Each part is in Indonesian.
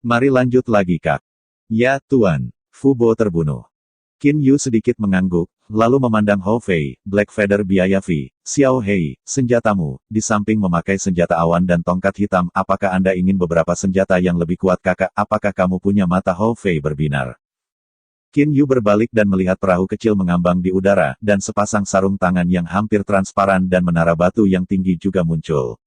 Mari lanjut lagi Kak. Ya, Tuan. Fu Bo terbunuh. Qin Yu sedikit mengangguk, lalu memandang Hou Fei, Black Feather Biaya Vi, Xiao Hei, senjatamu, di samping memakai senjata awan dan tongkat hitam, apakah Anda ingin beberapa senjata yang lebih kuat kakak? Apakah kamu punya mata? Hou Fei berbinar. Qin Yu berbalik dan melihat perahu kecil mengambang di udara, dan sepasang sarung tangan yang hampir transparan dan menara batu yang tinggi juga muncul.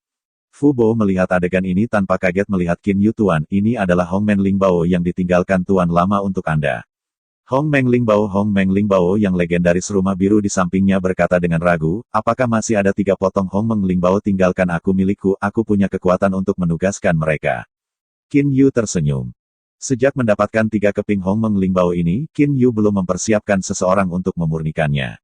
Fu Bo melihat adegan ini tanpa kaget melihat Qin Yu. Tuan, ini adalah Hongmen Lingbao yang ditinggalkan Tuan lama untuk Anda. Hongmen Lingbao yang legendaris rumah biru di sampingnya berkata dengan ragu, apakah masih ada 3 potong Hongmen Lingbao? Tinggalkan aku milikku, aku punya kekuatan untuk menugaskan mereka. Qin Yu tersenyum. Sejak mendapatkan 3 keping Hongmen Lingbao ini, Qin Yu belum mempersiapkan seseorang untuk memurnikannya.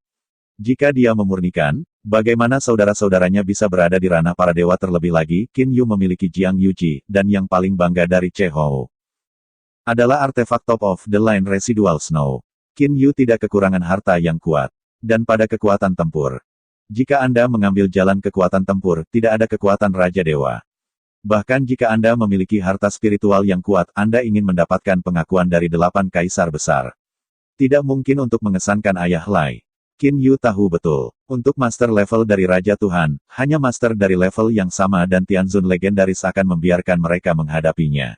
Jika dia memurnikan, bagaimana saudara-saudaranya bisa berada di ranah para dewa? Terlebih lagi, Qin Yu memiliki Jiang Yuji, dan yang paling bangga dari Che Hou adalah artefak Top of the Line Residual Snow. Qin Yu tidak kekurangan harta yang kuat. Dan pada kekuatan tempur. Jika Anda mengambil jalan kekuatan tempur, tidak ada kekuatan Raja Dewa. Bahkan jika Anda memiliki harta spiritual yang kuat, Anda ingin mendapatkan pengakuan dari 8 kaisar besar. Tidak mungkin untuk mengesankan Ayah Lai. Qin Yu tahu betul. Untuk master level dari Raja Tuhan, hanya master dari level yang sama dan Tianzun legendaris akan membiarkan mereka menghadapinya.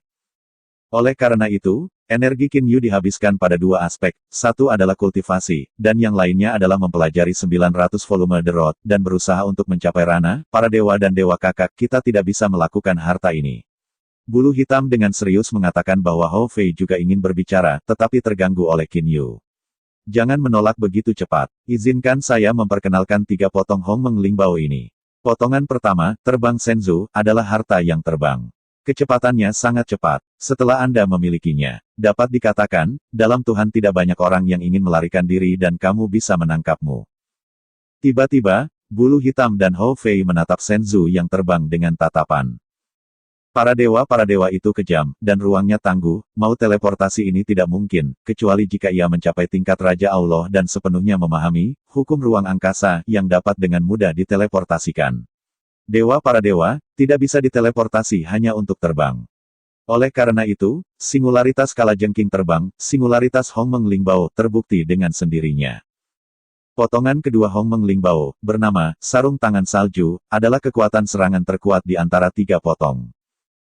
Oleh karena itu, energi Qin Yu dihabiskan pada 2 aspek, satu adalah kultivasi, dan yang lainnya adalah mempelajari 900 volume The Road, dan berusaha untuk mencapai ranah, para dewa dan dewa kakak. Kita tidak bisa melakukan harta ini. Bulu hitam dengan serius mengatakan bahwa Hou Fei juga ingin berbicara, tetapi terganggu oleh Qin Yu. Jangan menolak begitu cepat. Izinkan saya memperkenalkan 3 potong Hongmen Lingbao ini. Potongan pertama, terbang Senzu, adalah harta yang terbang. Kecepatannya sangat cepat. Setelah Anda memilikinya, dapat dikatakan, dalam Tuhan tidak banyak orang yang ingin melarikan diri dan kamu bisa menangkapmu. Tiba-tiba, bulu hitam dan Hou Fei menatap Senzu yang terbang dengan tatapan. Para dewa itu kejam, dan ruangnya tangguh, mau teleportasi ini tidak mungkin, kecuali jika ia mencapai tingkat Raja Allah dan sepenuhnya memahami, hukum ruang angkasa, yang dapat dengan mudah diteleportasikan. Para dewa, tidak bisa diteleportasi hanya untuk terbang. Oleh karena itu, singularitas kalajengking terbang, singularitas Hongmen Lingbao, terbukti dengan sendirinya. Potongan kedua Hongmen Lingbao, bernama, Sarung Tangan Salju, adalah kekuatan serangan terkuat di antara 3 potong.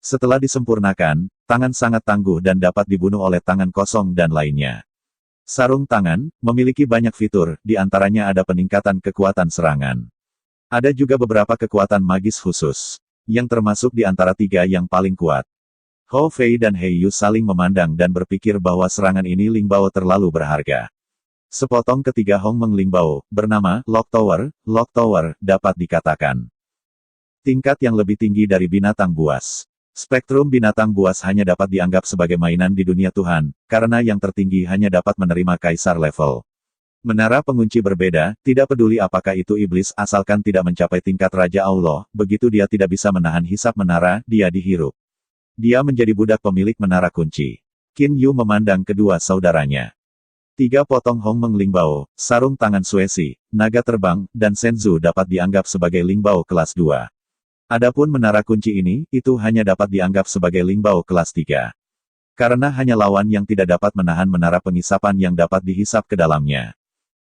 Setelah disempurnakan, tangan sangat tangguh dan dapat dibunuh oleh tangan kosong dan lainnya. Sarung tangan, memiliki banyak fitur, di antaranya ada peningkatan kekuatan serangan. Ada juga beberapa kekuatan magis khusus, yang termasuk di antara 3 yang paling kuat. Hou Fei dan Hei Yu saling memandang dan berpikir bahwa serangan ini Lingbao terlalu berharga. Sepotong ketiga Hongmen Lingbao, bernama Lock Tower, dapat dikatakan tingkat yang lebih tinggi dari binatang buas. Spektrum binatang buas hanya dapat dianggap sebagai mainan di dunia Tuhan, karena yang tertinggi hanya dapat menerima kaisar level. Menara pengunci berbeda, tidak peduli apakah itu iblis asalkan tidak mencapai tingkat Raja Allah, begitu dia tidak bisa menahan hisap menara, dia dihirup. Dia menjadi budak pemilik menara kunci. Qin Yu memandang kedua saudaranya. 3 potong Hongmen Lingbao, sarung tangan Suesi, naga terbang, dan Senzu dapat dianggap sebagai Lingbao kelas 2. Adapun menara kunci ini, itu hanya dapat dianggap sebagai Lingbao kelas 3. Karena hanya lawan yang tidak dapat menahan menara pengisapan yang dapat dihisap ke dalamnya.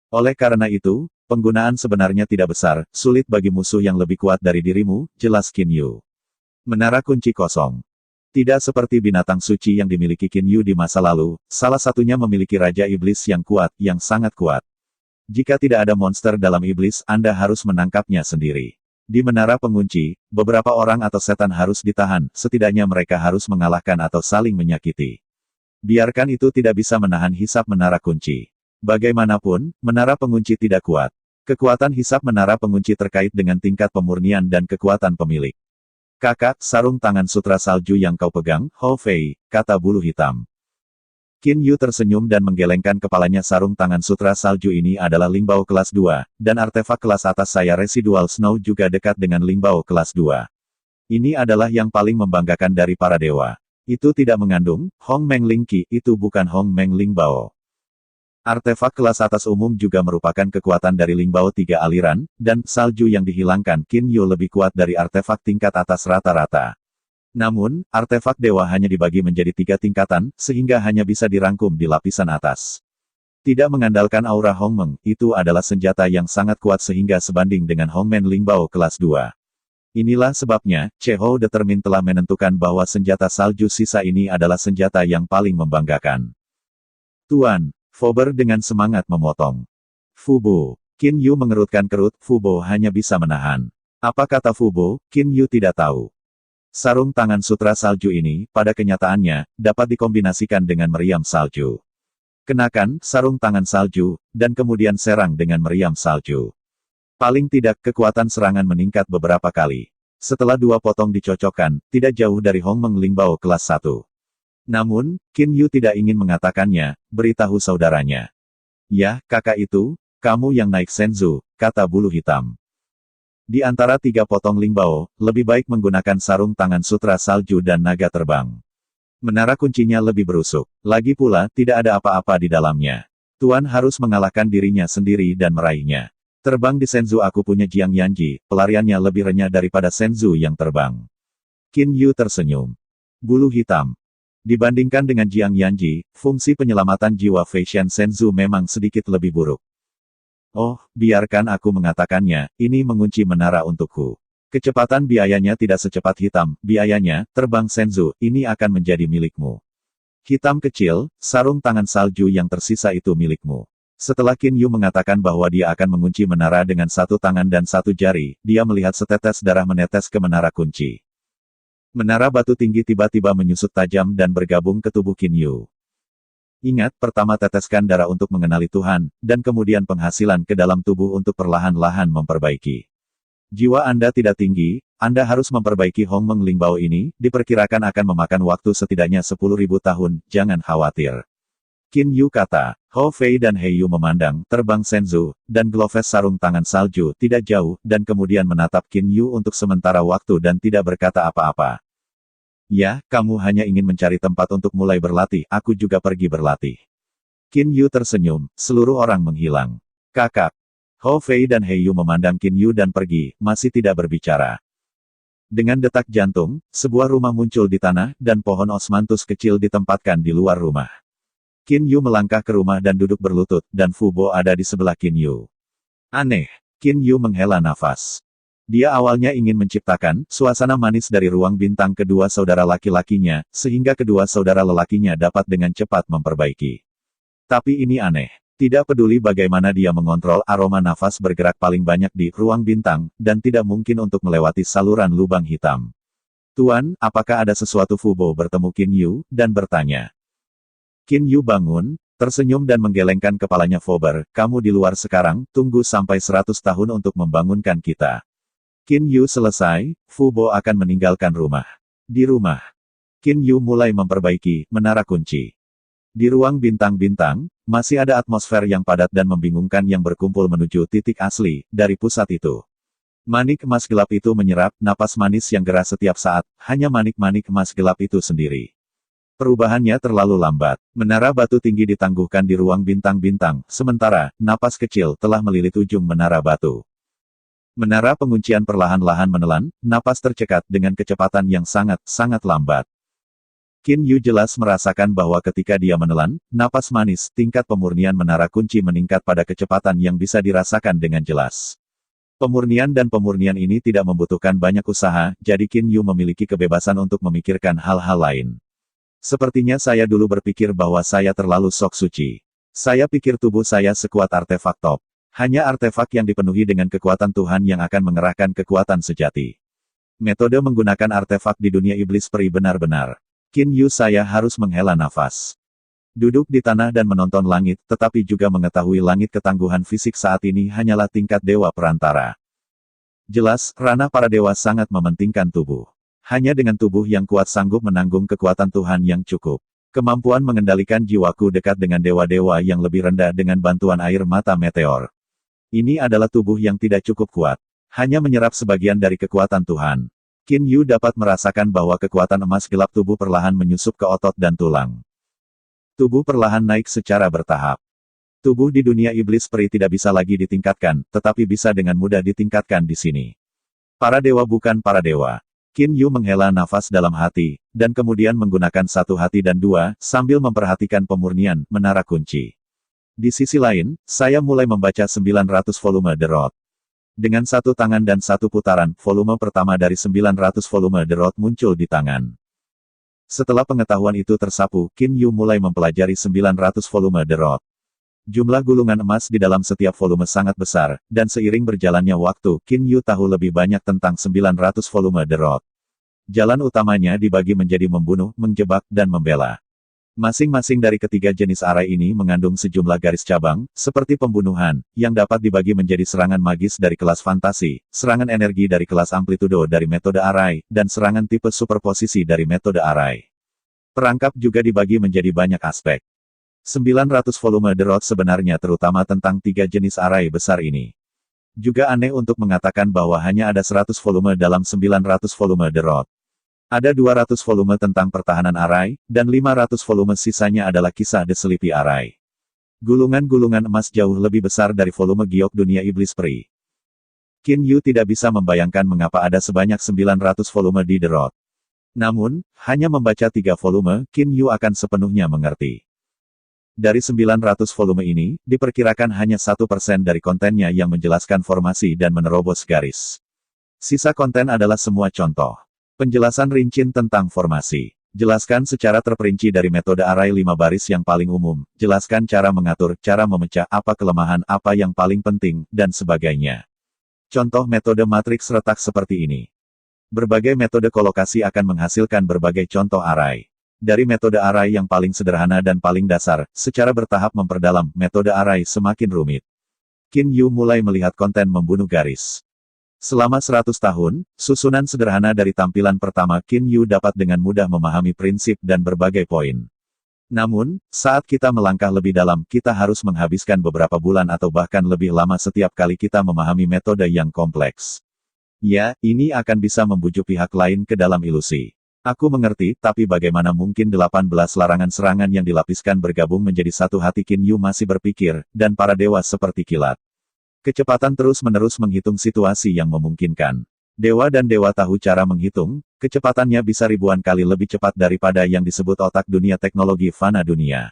Oleh karena itu, penggunaan sebenarnya tidak besar, sulit bagi musuh yang lebih kuat dari dirimu, jelas Qin Yu. Menara kunci kosong. Tidak seperti binatang suci yang dimiliki Qin Yu di masa lalu, salah satunya memiliki Raja Iblis yang kuat, yang sangat kuat. Jika tidak ada monster dalam iblis, Anda harus menangkapnya sendiri. Di menara pengunci, beberapa orang atau setan harus ditahan, setidaknya mereka harus mengalahkan atau saling menyakiti. Biarkan itu tidak bisa menahan hisap menara kunci. Bagaimanapun, menara pengunci tidak kuat. Kekuatan hisap menara pengunci terkait dengan tingkat pemurnian dan kekuatan pemilik. Kakak, sarung tangan sutra salju yang kau pegang, Hou Fei, kata bulu hitam. Qin Yu tersenyum dan menggelengkan kepalanya. Sarung tangan sutra salju ini adalah Lingbao kelas 2, dan artefak kelas atas saya Residual Snow juga dekat dengan Lingbao kelas 2. Ini adalah yang paling membanggakan dari para dewa. Itu tidak mengandung Hongmen Lingqi, itu bukan Hongmen Lingbao. Artefak kelas atas umum juga merupakan kekuatan dari Lingbao 3 aliran, dan salju yang dihilangkan Qin Yu lebih kuat dari artefak tingkat atas rata-rata. Namun, artefak dewa hanya dibagi menjadi 3 tingkatan, sehingga hanya bisa dirangkum di lapisan atas. Tidak mengandalkan aura Hongmeng, itu adalah senjata yang sangat kuat sehingga sebanding dengan Hongmen Lingbao kelas 2. Inilah sebabnya, Chehou Determin telah menentukan bahwa senjata salju sisa ini adalah senjata yang paling membanggakan. Tuan, Fober dengan semangat memotong. Fubo. Qin Yu mengerutkan kerut, Fubo hanya bisa menahan. Apa kata Fubo, Qin Yu tidak tahu. Sarung tangan sutra salju ini, pada kenyataannya, dapat dikombinasikan dengan meriam salju. Kenakan sarung tangan salju, dan kemudian serang dengan meriam salju. Paling tidak, kekuatan serangan meningkat beberapa kali. Setelah 2 potong dicocokkan, tidak jauh dari Hongmeng Lingbao kelas 1. Namun, Qin Yu tidak ingin mengatakannya, beritahu saudaranya. Ya, kakak itu, kamu yang naik senzu, kata bulu hitam. Di antara 3 potong Lingbao, lebih baik menggunakan sarung tangan sutra salju dan naga terbang. Menara kuncinya lebih berusuk. Lagi pula, tidak ada apa-apa di dalamnya. Tuan harus mengalahkan dirinya sendiri dan meraihnya. Terbang di senzu aku punya Jiang Yanji, pelariannya lebih renyah daripada senzu yang terbang. Qin Yu tersenyum. Bulu hitam. Dibandingkan dengan Jiang Yanji, fungsi penyelamatan jiwa Feishan Senzu memang sedikit lebih buruk. Oh, biarkan aku mengatakannya, ini mengunci menara untukku. Kecepatan biayanya tidak secepat hitam, biayanya, terbang senzu, ini akan menjadi milikmu. Hitam kecil, sarung tangan salju yang tersisa itu milikmu. Setelah Qin Yu mengatakan bahwa dia akan mengunci menara dengan 1 tangan dan 1 jari, dia melihat setetes darah menetes ke menara kunci. Menara batu tinggi tiba-tiba menyusut tajam dan bergabung ke tubuh Qin Yu. Ingat, pertama teteskan darah untuk mengenali Tuhan, dan kemudian penghasilan ke dalam tubuh untuk perlahan-lahan memperbaiki. Jiwa Anda tidak tinggi, Anda harus memperbaiki Hongmeng Lingbao ini, diperkirakan akan memakan waktu setidaknya 10.000 tahun, jangan khawatir. Qin Yu kata. Ho Fei dan He Yu memandang, terbang senzu, dan Gloves sarung tangan salju, tidak jauh, dan kemudian menatap Qin Yu untuk sementara waktu dan tidak berkata apa-apa. Ya, kamu hanya ingin mencari tempat untuk mulai berlatih, aku juga pergi berlatih. Qin Yu tersenyum, seluruh orang menghilang. Kakak. Ho Fei dan He Yu memandang Qin Yu dan pergi, masih tidak berbicara. Dengan detak jantung, sebuah rumah muncul di tanah, dan pohon osmanthus kecil ditempatkan di luar rumah. Qin Yu melangkah ke rumah dan duduk berlutut, dan Fubo ada di sebelah Qin Yu. Aneh. Qin Yu menghela nafas. Dia awalnya ingin menciptakan suasana manis dari ruang bintang kedua saudara laki-lakinya, sehingga kedua saudara lelakinya dapat dengan cepat memperbaiki. Tapi ini aneh. Tidak peduli bagaimana dia mengontrol aroma nafas bergerak paling banyak di ruang bintang, dan tidak mungkin untuk melewati saluran lubang hitam. Tuan, apakah ada sesuatu? Fubo bertemu Qin Yu, dan bertanya. Qin Yu bangun, tersenyum dan menggelengkan kepalanya. Fober, kamu di luar sekarang, tunggu sampai 100 tahun untuk membangunkan kita. Qin Yu selesai, Fubo akan meninggalkan rumah. Di rumah, Qin Yu mulai memperbaiki menara kunci. Di ruang bintang-bintang, masih ada atmosfer yang padat dan membingungkan yang berkumpul menuju titik asli, dari pusat itu. Manik emas gelap itu menyerap napas manis yang geras setiap saat, hanya manik-manik emas gelap itu sendiri. Perubahannya terlalu lambat. Menara batu tinggi ditangguhkan di ruang bintang-bintang, sementara, napas kecil telah melilit ujung menara batu. Menara penguncian perlahan-lahan menelan, napas tercekat dengan kecepatan yang sangat-sangat lambat. Qin Yu jelas merasakan bahwa ketika dia menelan napas manis, tingkat pemurnian menara kunci meningkat pada kecepatan yang bisa dirasakan dengan jelas. Pemurnian dan pemurnian ini tidak membutuhkan banyak usaha, jadi Qin Yu memiliki kebebasan untuk memikirkan hal-hal lain. Sepertinya saya dulu berpikir bahwa saya terlalu sok suci. Saya pikir tubuh saya sekuat artefak top. Hanya artefak yang dipenuhi dengan kekuatan Tuhan yang akan mengerahkan kekuatan sejati. Metode menggunakan artefak di dunia iblis peri benar-benar. Qin Yu, saya harus menghela nafas. Duduk di tanah dan menonton langit, tetapi juga mengetahui langit ketangguhan fisik saat ini hanyalah tingkat dewa perantara. Jelas, ranah para dewa sangat mementingkan tubuh. Hanya dengan tubuh yang kuat sanggup menanggung kekuatan Tuhan yang cukup. Kemampuan mengendalikan jiwaku dekat dengan dewa-dewa yang lebih rendah dengan bantuan air mata meteor. Ini adalah tubuh yang tidak cukup kuat. Hanya menyerap sebagian dari kekuatan Tuhan. Qin Yu dapat merasakan bahwa kekuatan emas gelap tubuh perlahan menyusup ke otot dan tulang. Tubuh perlahan naik secara bertahap. Tubuh di dunia iblis peri tidak bisa lagi ditingkatkan, tetapi bisa dengan mudah ditingkatkan di sini. Para dewa bukan para dewa. Qin Yu menghela nafas dalam hati, dan kemudian menggunakan satu hati dan dua, sambil memperhatikan pemurnian menara kunci. Di sisi lain, saya mulai membaca 900 volume The Road. Dengan satu tangan dan satu putaran, volume pertama dari 900 volume The Road muncul di tangan. Setelah pengetahuan itu tersapu, Qin Yu mulai mempelajari 900 volume The Road. Jumlah gulungan emas di dalam setiap volume sangat besar, dan seiring berjalannya waktu, Qin Yu tahu lebih banyak tentang 900 volume The Road. Jalan utamanya dibagi menjadi membunuh, menjebak, dan membela. Masing-masing dari ketiga jenis arai ini mengandung sejumlah garis cabang, seperti pembunuhan, yang dapat dibagi menjadi serangan magis dari kelas fantasi, serangan energi dari kelas amplitudo dari metode arai, dan serangan tipe superposisi dari metode arai. Perangkap juga dibagi menjadi banyak aspek. 900 volume The Road sebenarnya terutama tentang tiga jenis arai besar ini. Juga aneh untuk mengatakan bahwa hanya ada 100 volume dalam 900 volume The Road. Ada 200 volume tentang pertahanan arai, dan 500 volume sisanya adalah kisah The Sleepy Arai. Gulungan-gulungan emas jauh lebih besar dari volume giok dunia iblis peri. Qin Yu tidak bisa membayangkan mengapa ada sebanyak 900 volume di The Road. Namun, hanya membaca 3 volume, Qin Yu akan sepenuhnya mengerti. Dari 900 volume ini, diperkirakan hanya 1% dari kontennya yang menjelaskan formasi dan menerobos garis. Sisa konten adalah semua contoh. Penjelasan rinci tentang formasi. Jelaskan secara terperinci dari metode arai 5 baris yang paling umum, jelaskan cara mengatur, cara memecah, apa kelemahan, apa yang paling penting, dan sebagainya. Contoh metode matriks retak seperti ini. Berbagai metode kolokasi akan menghasilkan berbagai contoh arai. Dari metode arai yang paling sederhana dan paling dasar, secara bertahap memperdalam, metode arai semakin rumit. Qin Yu mulai melihat konten membunuh garis. Selama 100 tahun, susunan sederhana dari tampilan pertama Qin Yu dapat dengan mudah memahami prinsip dan berbagai poin. Namun, saat kita melangkah lebih dalam, kita harus menghabiskan beberapa bulan atau bahkan lebih lama setiap kali kita memahami metode yang kompleks. Ya, ini akan bisa membujuk pihak lain ke dalam ilusi. Aku mengerti, tapi bagaimana mungkin 18 larangan serangan yang dilapiskan bergabung menjadi satu hati? Qin Yu masih berpikir, dan para dewa seperti kilat. Kecepatan terus-menerus menghitung situasi yang memungkinkan. Dewa dan dewa tahu cara menghitung, kecepatannya bisa ribuan kali lebih cepat daripada yang disebut otak dunia teknologi fana dunia.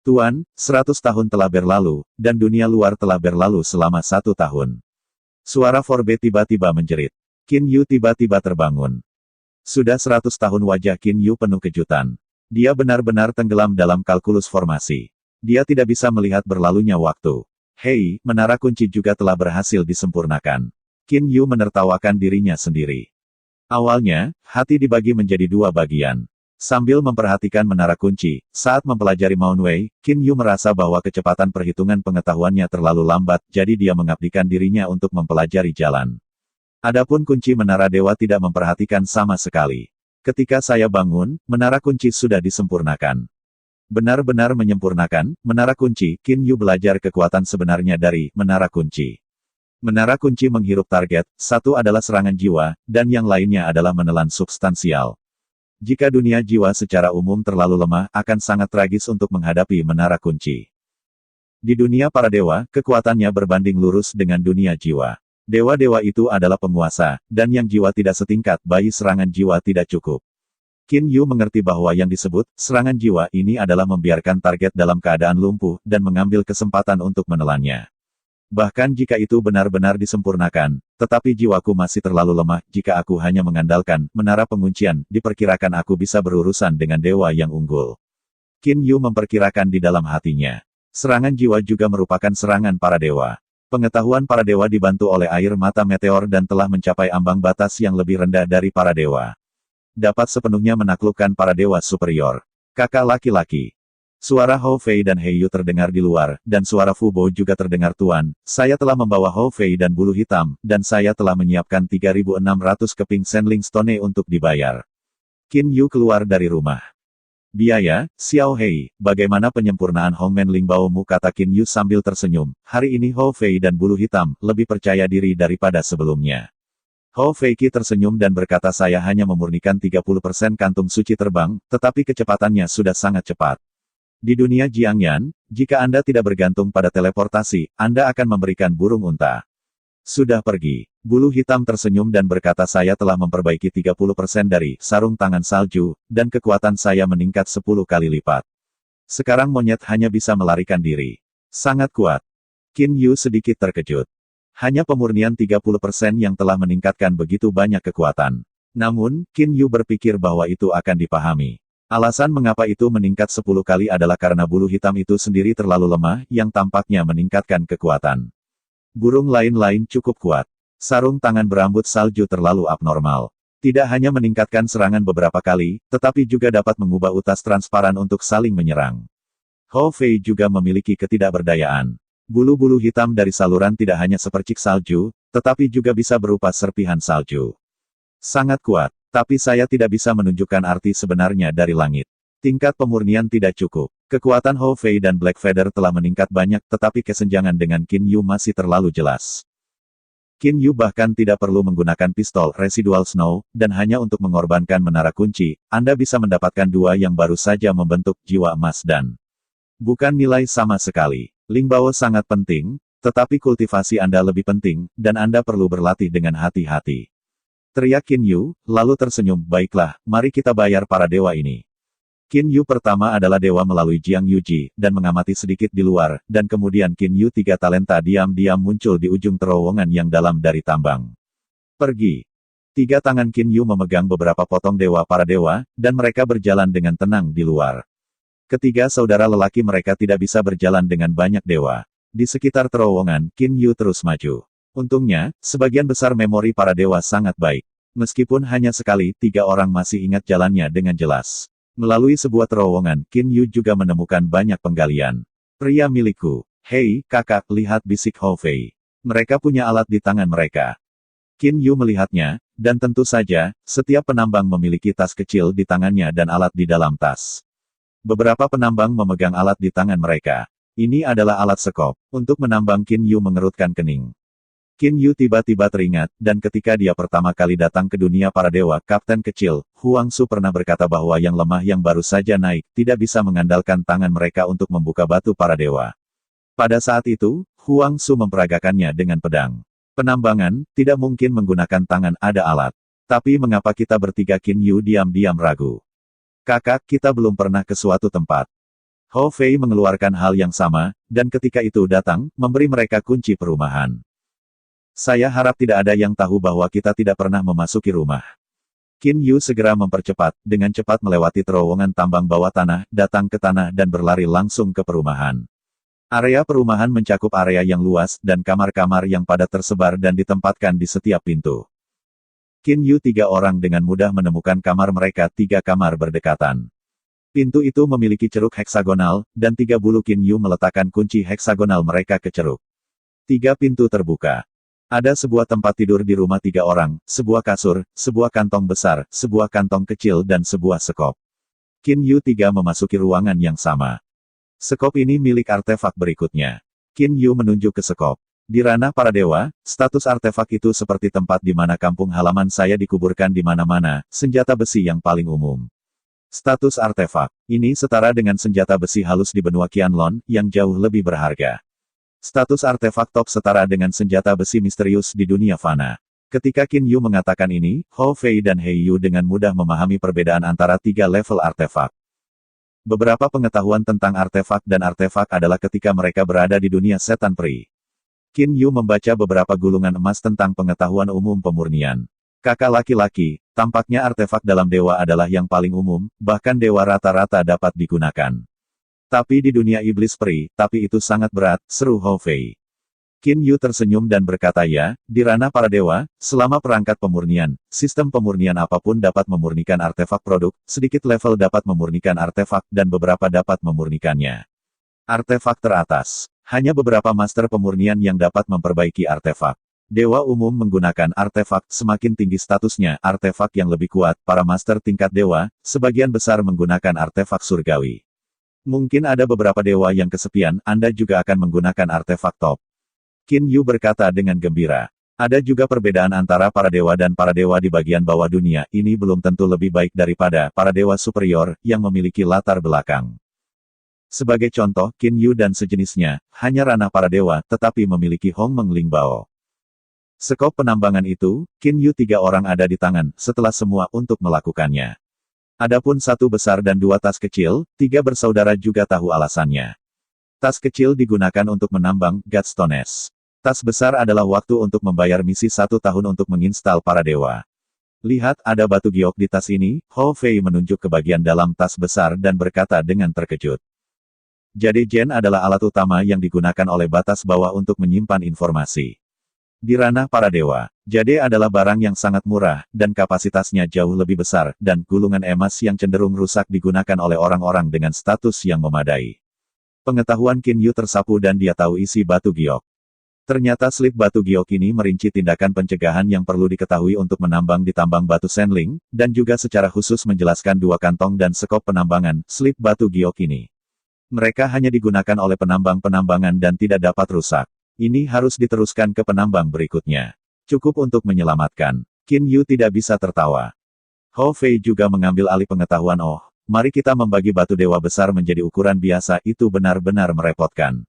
Tuan, 100 tahun telah berlalu, dan dunia luar telah berlalu selama 1 tahun. Suara Forbe tiba-tiba menjerit. Qin Yu tiba-tiba terbangun. Sudah 100 tahun wajah Qin Yu penuh kejutan. Dia benar-benar tenggelam dalam kalkulus formasi. Dia tidak bisa melihat berlalunya waktu. Hei, menara kunci juga telah berhasil disempurnakan. Qin Yu menertawakan dirinya sendiri. Awalnya, hati dibagi menjadi 2 bagian. Sambil memperhatikan menara kunci, saat mempelajari Mount Wei, Qin Yu merasa bahwa kecepatan perhitungan pengetahuannya terlalu lambat, jadi dia mengabdikan dirinya untuk mempelajari jalan. Adapun kunci menara dewa tidak memperhatikan sama sekali. Ketika saya bangun, menara kunci sudah disempurnakan. Benar-benar menyempurnakan, menara kunci, Qin Yu belajar kekuatan sebenarnya dari menara kunci. Menara kunci menghirup target, satu adalah serangan jiwa, dan yang lainnya adalah menelan substansial. Jika dunia jiwa secara umum terlalu lemah, akan sangat tragis untuk menghadapi menara kunci. Di dunia para dewa, kekuatannya berbanding lurus dengan dunia jiwa. Dewa-dewa itu adalah penguasa, dan yang jiwa tidak setingkat, bayi serangan jiwa tidak cukup. Qin Yu mengerti bahwa yang disebut serangan jiwa ini adalah membiarkan target dalam keadaan lumpuh, dan mengambil kesempatan untuk menelannya. Bahkan jika itu benar-benar disempurnakan, tetapi jiwaku masih terlalu lemah, jika aku hanya mengandalkan menara penguncian, diperkirakan aku bisa berurusan dengan dewa yang unggul. Qin Yu memperkirakan di dalam hatinya. Serangan jiwa juga merupakan serangan para dewa. Pengetahuan para dewa dibantu oleh air mata meteor dan telah mencapai ambang batas yang lebih rendah dari para dewa. Dapat sepenuhnya menaklukkan para dewa superior. Kakak laki-laki. Suara Hou Fei dan He Yu terdengar di luar, dan suara Fu Bo juga terdengar. Tuan, saya telah membawa Hou Fei dan bulu hitam, dan saya telah menyiapkan 3.600 keping Sendling Stone untuk dibayar. Qin Yu keluar dari rumah. Biaya, Xiao Hei, bagaimana penyempurnaan Hongmen Lingbao-mu? Kata Qin Yu sambil tersenyum. Hari ini Hou Fei dan bulu hitam lebih percaya diri daripada sebelumnya. Hou Fei Qi tersenyum dan berkata, saya hanya memurnikan 30% kantung suci terbang, tetapi kecepatannya sudah sangat cepat. Di dunia Jiangyan, jika Anda tidak bergantung pada teleportasi, Anda akan memberikan burung unta. Sudah pergi. Bulu hitam tersenyum dan berkata saya telah memperbaiki 30% dari sarung tangan salju, dan kekuatan saya meningkat 10 kali lipat. Sekarang monyet hanya bisa melarikan diri. Sangat kuat. Qin Yu sedikit terkejut. Hanya pemurnian 30% yang telah meningkatkan begitu banyak kekuatan. Namun, Qin Yu berpikir bahwa itu akan dipahami. Alasan mengapa itu meningkat 10 kali adalah karena bulu hitam itu sendiri terlalu lemah, yang tampaknya meningkatkan kekuatan. Burung lain-lain cukup kuat. Sarung tangan berambut salju terlalu abnormal. Tidak hanya meningkatkan serangan beberapa kali, tetapi juga dapat mengubah utas transparan untuk saling menyerang. Hou Fei juga memiliki ketidakberdayaan. Bulu-bulu hitam dari saluran tidak hanya sepercik salju, tetapi juga bisa berupa serpihan salju. Sangat kuat, tapi saya tidak bisa menunjukkan arti sebenarnya dari langit. Tingkat pemurnian tidak cukup. Kekuatan Hou Fei dan Black Feather telah meningkat banyak, tetapi kesenjangan dengan Qin Yu masih terlalu jelas. Qin Yu bahkan tidak perlu menggunakan pistol Residual Snow, dan hanya untuk mengorbankan menara kunci, Anda bisa mendapatkan dua yang baru saja membentuk jiwa emas dan bukan nilai sama sekali. Lingbao sangat penting, tetapi kultivasi Anda lebih penting, dan Anda perlu berlatih dengan hati-hati. Teriak Qin Yu, lalu tersenyum, baiklah, mari kita bayar para dewa ini. Qin Yu pertama adalah dewa melalui Jiang Yuji, dan mengamati sedikit di luar, dan kemudian Qin Yu tiga talenta diam-diam muncul di ujung terowongan yang dalam dari tambang. Pergi. Tiga tangan Qin Yu memegang beberapa potong dewa para dewa, dan mereka berjalan dengan tenang di luar. Ketiga saudara lelaki mereka tidak bisa berjalan dengan banyak dewa. Di sekitar terowongan, Qin Yu terus maju. Untungnya, sebagian besar memori para dewa sangat baik. Meskipun hanya sekali, tiga orang masih ingat jalannya dengan jelas. Melalui sebuah terowongan, Qin Yu juga menemukan banyak penggalian. Pria milikku. Hei, kakak, lihat bisik Hou Fei. Mereka punya alat di tangan mereka. Qin Yu melihatnya, dan tentu saja, setiap penambang memiliki tas kecil di tangannya dan alat di dalam tas. Beberapa penambang memegang alat di tangan mereka. Ini adalah alat sekop. Untuk menambang Qin Yu mengerutkan kening. Qin Yu tiba-tiba teringat, dan ketika dia pertama kali datang ke dunia para dewa, Kapten Kecil, Huang Su pernah berkata bahwa yang lemah yang baru saja naik, tidak bisa mengandalkan tangan mereka untuk membuka batu para dewa. Pada saat itu, Huang Su memperagakannya dengan pedang. Penambangan, tidak mungkin menggunakan tangan ada alat. Tapi mengapa kita bertiga? Qin Yu diam-diam ragu. Kakak, kita belum pernah ke suatu tempat. Hou Fei mengeluarkan hal yang sama, dan ketika itu datang, memberi mereka kunci perumahan. Saya harap tidak ada yang tahu bahwa kita tidak pernah memasuki rumah. Qin Yu segera mempercepat, dengan cepat melewati terowongan tambang bawah tanah, datang ke tanah dan berlari langsung ke perumahan. Area perumahan mencakup area yang luas, dan kamar-kamar yang padat tersebar dan ditempatkan di setiap pintu. Qin Yu tiga orang dengan mudah menemukan kamar mereka, tiga kamar berdekatan. Pintu itu memiliki ceruk heksagonal, dan tiga bulu Qin Yu meletakkan kunci heksagonal mereka ke ceruk. Tiga pintu terbuka. Ada sebuah tempat tidur di rumah tiga orang, sebuah kasur, sebuah kantong besar, sebuah kantong kecil dan sebuah sekop. Qin Yu tiga memasuki ruangan yang sama. Sekop ini milik artefak berikutnya. Qin Yu menunjuk ke sekop. Di ranah para dewa, status artefak itu seperti tempat di mana kampung halaman saya dikuburkan di mana-mana, senjata besi yang paling umum. Status artefak ini setara dengan senjata besi halus di benua Qianlong, yang jauh lebih berharga. Status artefak top setara dengan senjata besi misterius di dunia fana. Ketika Qin Yu mengatakan ini, Hou Fei dan Hei Yu dengan mudah memahami perbedaan antara tiga level artefak. Beberapa pengetahuan tentang artefak dan artefak adalah ketika mereka berada di dunia setan peri. Qin Yu membaca beberapa gulungan emas tentang pengetahuan umum pemurnian. Kakak laki-laki, tampaknya artefak dalam dewa adalah yang paling umum, bahkan dewa rata-rata dapat digunakan. Tapi di dunia iblis peri, tapi itu sangat berat, seru Hou Fei. Qin Yu tersenyum dan berkata ya, di ranah para dewa, selama perangkat pemurnian, sistem pemurnian apapun dapat memurnikan artefak produk, sedikit level dapat memurnikan artefak dan beberapa dapat memurnikannya. Artefak teratas. Hanya beberapa master pemurnian yang dapat memperbaiki artefak. Dewa umum menggunakan artefak, semakin tinggi statusnya, artefak yang lebih kuat, para master tingkat dewa, sebagian besar menggunakan artefak surgawi. Mungkin ada beberapa dewa yang kesepian, Anda juga akan menggunakan artefak top. Qin Yu berkata dengan gembira. Ada juga perbedaan antara para dewa dan para dewa di bagian bawah dunia, ini belum tentu lebih baik daripada para dewa superior, yang memiliki latar belakang. Sebagai contoh, Qin Yu dan sejenisnya, hanya ranah para dewa, tetapi memiliki Hong Meng Lingbao. Sekop penambangan itu, Qin Yu 3 orang ada di tangan, setelah semua untuk melakukannya. Adapun 1 besar dan 2 tas kecil, 3 bersaudara juga tahu alasannya. Tas kecil digunakan untuk menambang Godstones. Tas besar adalah waktu untuk membayar misi 1 tahun untuk menginstal para dewa. Lihat, ada batu giok di tas ini. Hou Fei menunjuk ke bagian dalam tas besar dan berkata dengan terkejut. Jade Gen adalah alat utama yang digunakan oleh batas bawah untuk menyimpan informasi. Di ranah para dewa, jade adalah barang yang sangat murah, dan kapasitasnya jauh lebih besar, dan gulungan emas yang cenderung rusak digunakan oleh orang-orang dengan status yang memadai. Pengetahuan Qin Yu tersapu dan dia tahu isi batu giok. Ternyata slip batu giok ini merinci tindakan pencegahan yang perlu diketahui untuk menambang di tambang batu Senling, dan juga secara khusus menjelaskan 2 kantong dan sekop penambangan, slip batu giok ini. Mereka hanya digunakan oleh penambang-penambangan dan tidak dapat rusak. Ini harus diteruskan ke penambang berikutnya. Cukup untuk menyelamatkan. Qin Yu tidak bisa tertawa. Hou Fei juga mengambil alih pengetahuan. Oh, mari kita membagi batu dewa besar menjadi ukuran biasa, itu benar-benar merepotkan.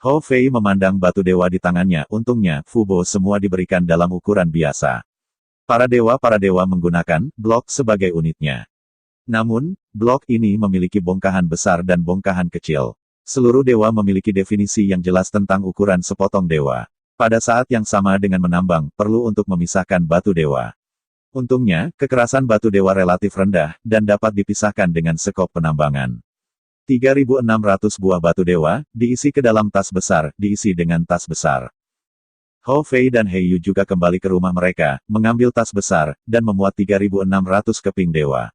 Hou Fei memandang batu dewa di tangannya, untungnya, Fubo semua diberikan dalam ukuran biasa. Para dewa menggunakan blok sebagai unitnya. Namun, blok ini memiliki bongkahan besar dan bongkahan kecil. Seluruh dewa memiliki definisi yang jelas tentang ukuran sepotong dewa. Pada saat yang sama dengan menambang, perlu untuk memisahkan batu dewa. Untungnya, kekerasan batu dewa relatif rendah, dan dapat dipisahkan dengan sekop penambangan. 3.600 buah batu dewa, diisi ke dalam tas besar, diisi dengan tas besar. Hou Fei dan He Yu juga kembali ke rumah mereka, mengambil tas besar, dan memuat 3.600 keping dewa.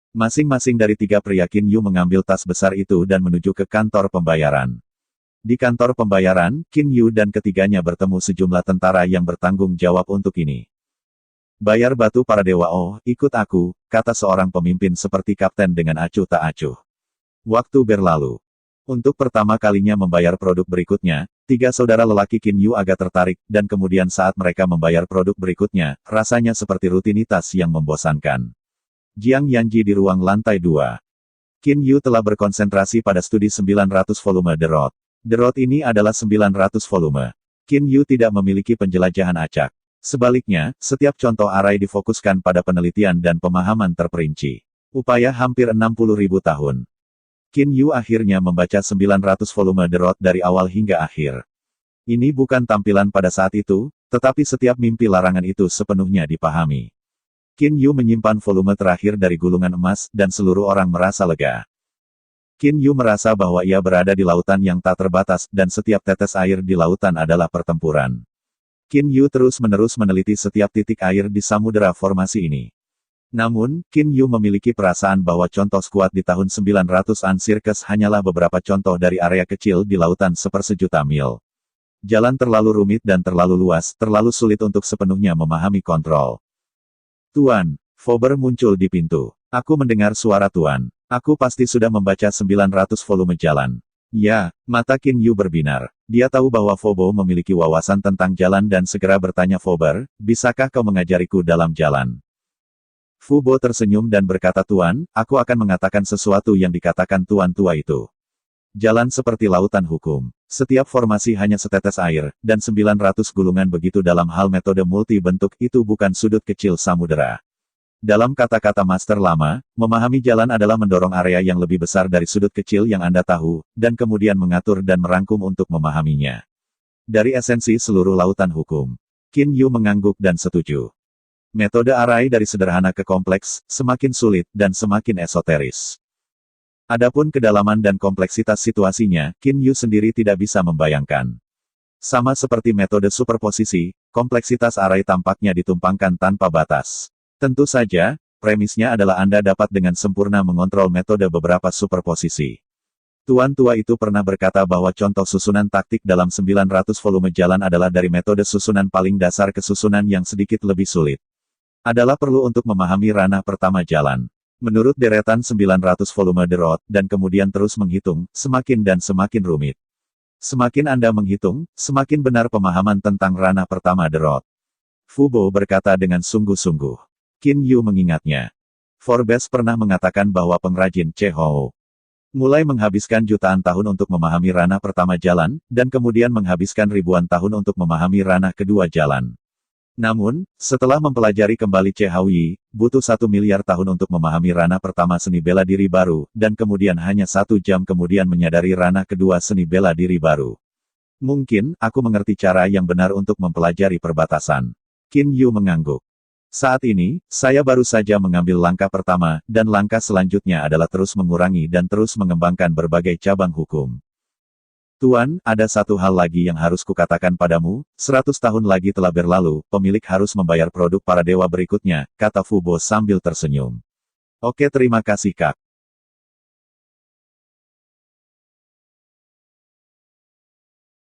Masing-masing dari 3 pria Qin Yu mengambil tas besar itu dan menuju ke kantor pembayaran. Di kantor pembayaran, Qin Yu dan ketiganya bertemu sejumlah tentara yang bertanggung jawab untuk ini. Bayar batu para dewa. Oh, ikut aku, kata seorang pemimpin seperti kapten dengan acuh tak acuh. Waktu berlalu. Untuk pertama kalinya membayar produk berikutnya, 3 saudara lelaki Qin Yu agak tertarik, dan kemudian saat mereka membayar produk berikutnya, rasanya seperti rutinitas yang membosankan. Jiang Yanji di ruang lantai 2. Qin Yu telah berkonsentrasi pada studi 900 volume The Road. The Road ini adalah 900 volume. Qin Yu tidak memiliki penjelajahan acak. Sebaliknya, setiap contoh arai difokuskan pada penelitian dan pemahaman terperinci. Upaya hampir 60.000 tahun. Qin Yu akhirnya membaca 900 volume The Road dari awal hingga akhir. Ini bukan tampilan pada saat itu, tetapi setiap mimpi larangan itu sepenuhnya dipahami. Qin Yu menyimpan volume terakhir dari gulungan emas, dan seluruh orang merasa lega. Qin Yu merasa bahwa ia berada di lautan yang tak terbatas, dan setiap tetes air di lautan adalah pertempuran. Qin Yu terus-menerus meneliti setiap titik air di samudera formasi ini. Namun, Qin Yu memiliki perasaan bahwa contoh skuad di tahun 900-an Sirkes hanyalah beberapa contoh dari area kecil di lautan sepersejuta mil. Jalan terlalu rumit dan terlalu luas, terlalu sulit untuk sepenuhnya memahami kontrol. Tuan, Faber muncul di pintu. Aku mendengar suara Tuan. Aku pasti sudah membaca 900 volume jalan. Ya, mata Qin Yu berbinar. Dia tahu bahwa Fobo memiliki wawasan tentang jalan dan segera bertanya Faber, bisakah kau mengajariku dalam jalan? Fubo tersenyum dan berkata Tuan, aku akan mengatakan sesuatu yang dikatakan Tuan tua itu. Jalan seperti lautan hukum. Setiap formasi hanya setetes air, dan 900 gulungan begitu dalam hal metode multi bentuk itu bukan sudut kecil samudera. Dalam kata-kata master lama, memahami jalan adalah mendorong area yang lebih besar dari sudut kecil yang Anda tahu, dan kemudian mengatur dan merangkum untuk memahaminya. Dari esensi seluruh lautan hukum. Qin Yu mengangguk dan setuju. Metode arai dari sederhana ke kompleks, semakin sulit, dan semakin esoteris. Adapun kedalaman dan kompleksitas situasinya, Qin Yu sendiri tidak bisa membayangkan. Sama seperti metode superposisi, kompleksitas arai tampaknya ditumpangkan tanpa batas. Tentu saja, premisnya adalah Anda dapat dengan sempurna mengontrol metode beberapa superposisi. Tuan tua itu pernah berkata bahwa contoh susunan taktik dalam 900 volume jalan adalah dari metode susunan paling dasar ke susunan yang sedikit lebih sulit. Adalah perlu untuk memahami ranah pertama jalan. Menurut deretan 900 volume The Road, dan kemudian terus menghitung, semakin dan semakin rumit. Semakin Anda menghitung, semakin benar pemahaman tentang ranah pertama The Road. Fubo berkata dengan sungguh-sungguh. Qin Yu mengingatnya. Forbes pernah mengatakan bahwa pengrajin Chehou mulai menghabiskan jutaan tahun untuk memahami ranah pertama jalan, dan kemudian menghabiskan ribuan tahun untuk memahami ranah kedua jalan. Namun, setelah mempelajari kembali Chehaoyi, butuh 1 miliar tahun untuk memahami ranah pertama seni bela diri baru, dan kemudian hanya 1 jam kemudian menyadari ranah kedua seni bela diri baru. Mungkin, aku mengerti cara yang benar untuk mempelajari perbatasan. Qin Yu mengangguk. Saat ini, saya baru saja mengambil langkah pertama, dan langkah selanjutnya adalah terus mengurangi dan terus mengembangkan berbagai cabang hukum. Tuan, ada satu hal lagi yang harus kukatakan padamu, 100 tahun lagi telah berlalu, pemilik harus membayar produk para dewa berikutnya, kata Fu Bo sambil tersenyum. Oke, terima kasih Kak.